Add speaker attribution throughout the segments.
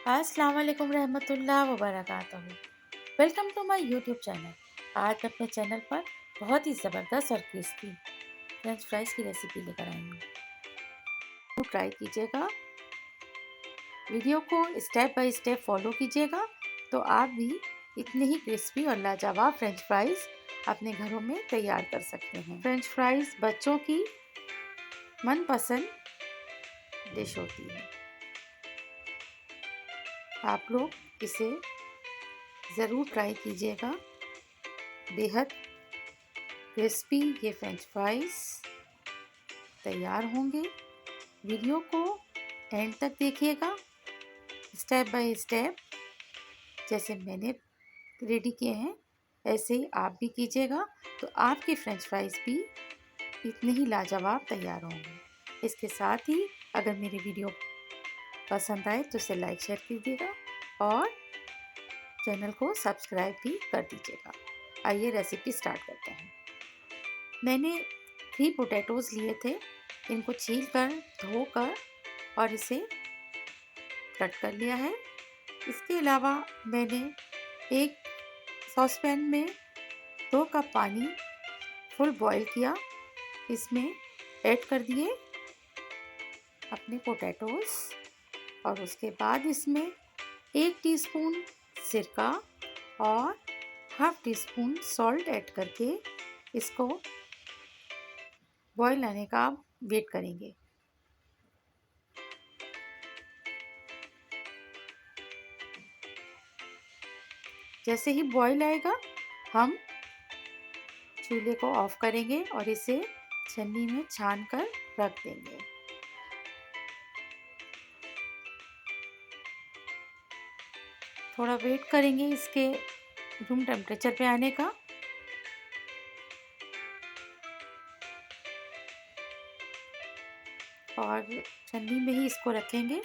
Speaker 1: अस्सलाम वालेकुम रहमतुल्लाह व बरकातहू। Welcome to my YouTube channel. आज मैं अपने चैनल पर बहुत ही ज़बरदस्त और क्रिस्पी फ्रेंच फ्राइज़ की रेसिपी लेकर आई हूँ। तो ट्राई कीजिएगा, वीडियो को स्टेप बाय स्टेप फॉलो कीजिएगा तो आप भी इतने ही क्रिस्पी और लाजवाब फ्रेंच फ्राइज़ अपने घरों में तैयार कर सकते हैं। फ्रेंच फ्राइज़ बच्चों की मनपसंद डिश होती है। आप लोग इसे ज़रूर ट्राई कीजिएगा। बेहद क्रिस्पी ये फ्रेंच फ्राइज़ तैयार होंगे। वीडियो को एंड तक देखिएगा, स्टेप बाय स्टेप। जैसे मैंने रेडी किए हैं ऐसे ही आप भी कीजिएगा तो आपके फ्रेंच फ्राइज़ भी इतने ही लाजवाब तैयार होंगे। इसके साथ ही अगर मेरी वीडियो पसंद आए तो इसे लाइक शेयर कीजिएगा और चैनल को सब्सक्राइब भी कर दीजिएगा। आइए रेसिपी स्टार्ट करते हैं। मैंने 3 पोटैटोज़ लिए थे। इनको छील कर धोकर और इसे कट कर लिया है। इसके अलावा मैंने एक सॉसपैन में 2 कप पानी फुल बॉईल किया। इसमें ऐड कर दिए अपने पोटैटोज़ और उसके बाद इसमें 1 टीस्पून सिरका और half tea spoon salt add करके इसको बॉईल आने का वेट करेंगे। जैसे ही बॉईल आएगा हम चूल्हे को ऑफ करेंगे और इसे छन्नी में छान कर रख देंगे। थोड़ा वेट करेंगे इसके रूम टेम्परेचर पे आने का। और छन्नी में ही इसको रखेंगे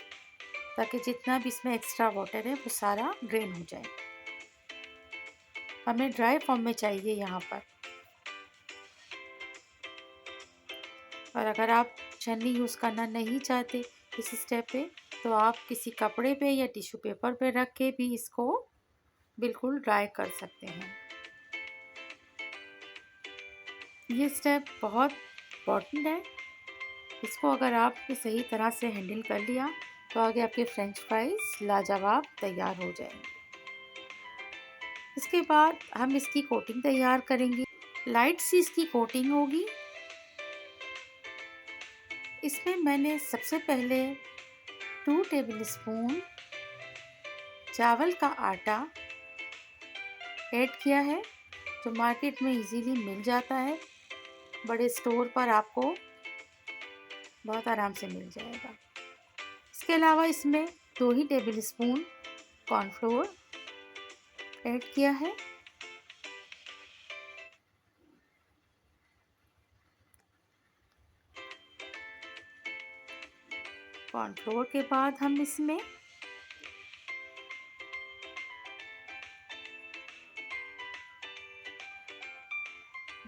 Speaker 1: ताकि जितना भी इसमें एक्स्ट्रा वाटर है वो सारा ड्रेन हो जाए। हमें ड्राई फॉर्म में चाहिए यहाँ पर। और अगर आप छन्नी यूज़ करना नहीं चाहते इस स्टेप पे तो आप किसी कपड़े पे या टिश्यू पेपर पे रख के भी इसको बिल्कुल ड्राई कर सकते हैं। ये स्टेप बहुत इम्पॉर्टेंट है। इसको अगर आपने सही तरह से हैंडल कर लिया तो आगे आपके फ्रेंच फ्राइज़ लाजवाब तैयार हो जाएंगे। इसके बाद हम इसकी कोटिंग तैयार करेंगे। लाइट सी इसकी कोटिंग होगी। इसमें मैंने सबसे पहले 2 टेबलस्पून चावल का आटा ऐड किया है जो मार्केट में इजीली मिल जाता है। बड़े स्टोर पर आपको बहुत आराम से मिल जाएगा। इसके अलावा इसमें 2 ही टेबलस्पून कॉर्नफ्लोर ऐड किया है। कॉर्नफ्लोर के बाद हम इसमें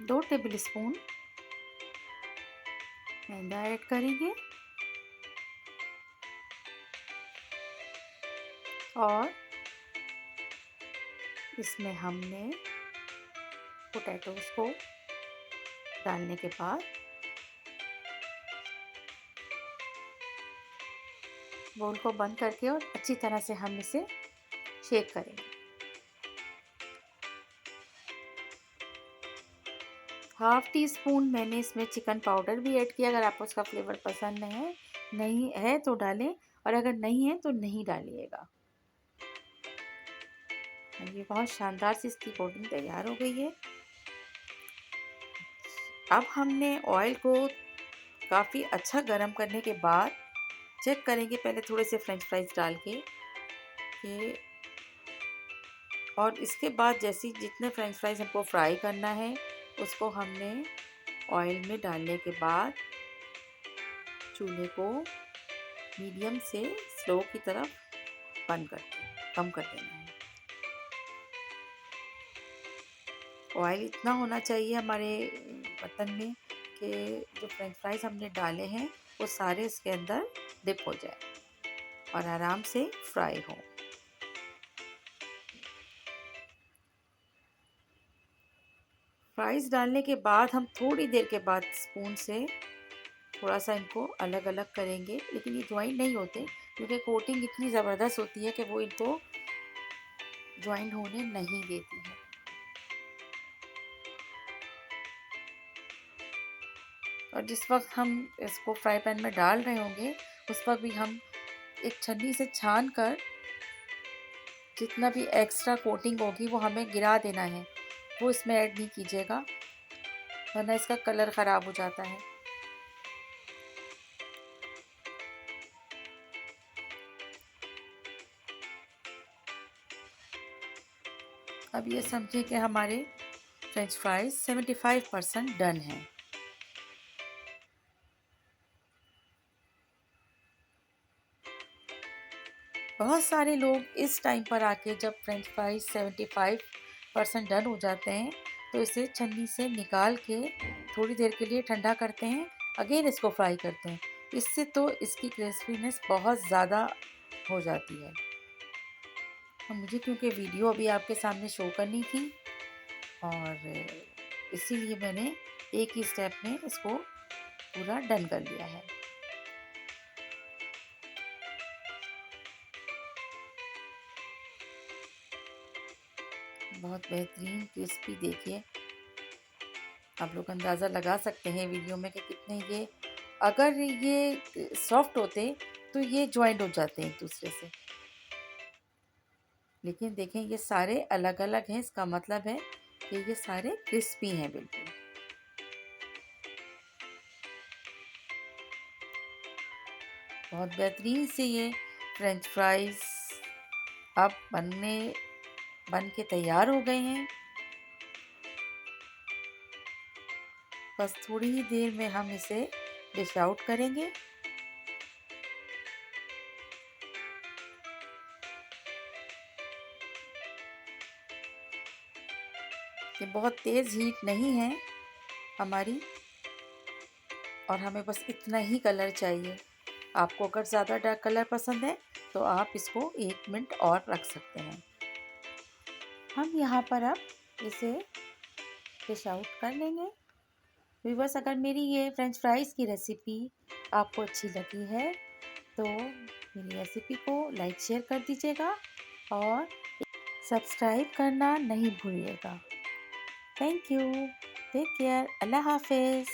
Speaker 1: दो टेबलस्पून मैदा ऐड करेंगे और इसमें हमने पोटैटोज़ को डालने के बाद बोल को बंद करके और अच्छी तरह से हम इसे शेक करेंगे। हाफ टी स्पून मैंने इसमें चिकन पाउडर भी ऐड किया। अगर आपको उसका फ्लेवर पसंद नहीं है तो डालें और अगर नहीं है तो नहीं डालिएगा। ये बहुत शानदार सी इसकी कोटिंग तैयार हो गई है। अब हमने ऑयल को काफ़ी अच्छा गर्म करने के बाद चेक करेंगे पहले थोड़े से फ्रेंच फ्राइज़ डाल के और इसके बाद जैसे जितने फ्रेंच फ्राइज़ हमको फ्राई करना है उसको हमने ऑयल में डालने के बाद चूल्हे को मीडियम से स्लो की तरफ कम कर देना है। ऑयल इतना होना चाहिए हमारे बर्तन में कि जो फ्रेंच फ्राइज़ हमने डाले हैं वो सारे इसके अंदर डिप हो जाए। और आराम से फ्राई हो। फ्राइज़ डालने के बाद हम थोड़ी देर के बाद स्पून से थोड़ा सा इनको अलग अलग करेंगे, लेकिन ये ज्वाइंट नहीं होते क्योंकि कोटिंग इतनी ज़बरदस्त होती है कि वो इनको ज्वाइंट होने नहीं देती है। और जिस वक्त हम इसको फ्राई पैन में डाल रहे होंगे उस वक्त भी हम एक छन्नी से छान कर जितना भी एक्स्ट्रा कोटिंग होगी वो हमें गिरा देना है, वो इसमें ऐड नहीं कीजिएगा वरना इसका कलर ख़राब हो जाता है। अब ये समझिए कि हमारे फ्रेंच फ्राइज 75% डन हैं। बहुत सारे लोग इस टाइम पर आके जब फ्रेंच फ्राइज 75% डन हो जाते हैं तो इसे छन्नी से निकाल के थोड़ी देर के लिए ठंडा करते हैं, अगेन इसको फ्राई करते हैं। इससे तो इसकी क्रिस्पीनेस बहुत ज़्यादा हो जाती है। और मुझे क्योंकि वीडियो अभी आपके सामने शो करनी थी और इसीलिए मैंने एक ही स्टेप में इसको पूरा डन कर लिया है। बहुत बेहतरीन क्रिस्पी, देखिए आप लोग अंदाज़ा लगा सकते हैं वीडियो में कि कितने ये, अगर ये सॉफ्ट होते तो ये ज्वाइंट हो जाते हैं एक दूसरे से, लेकिन देखें ये सारे अलग अलग हैं, इसका मतलब है कि ये सारे क्रिस्पी हैं बिल्कुल। बहुत बेहतरीन से ये फ्रेंच फ्राइज़ अब बन के तैयार हो गए हैं। बस थोड़ी ही देर में हम इसे डिश आउट करेंगे। ये बहुत तेज़ हीट नहीं है हमारी, और हमें बस इतना ही कलर चाहिए। आपको अगर ज़्यादा डार्क कलर पसंद है तो आप इसको 1 मिनट और रख सकते हैं। हम यहाँ पर अब इसे डिश आउट कर लेंगे। व्यूअर्स, अगर मेरी ये फ्रेंच फ्राइज़ की रेसिपी आपको अच्छी लगी है तो मेरी रेसिपी को लाइक शेयर कर दीजिएगा और सब्सक्राइब करना नहीं भूलिएगा। Thank you. Take care. अल्लाह हाफिज़।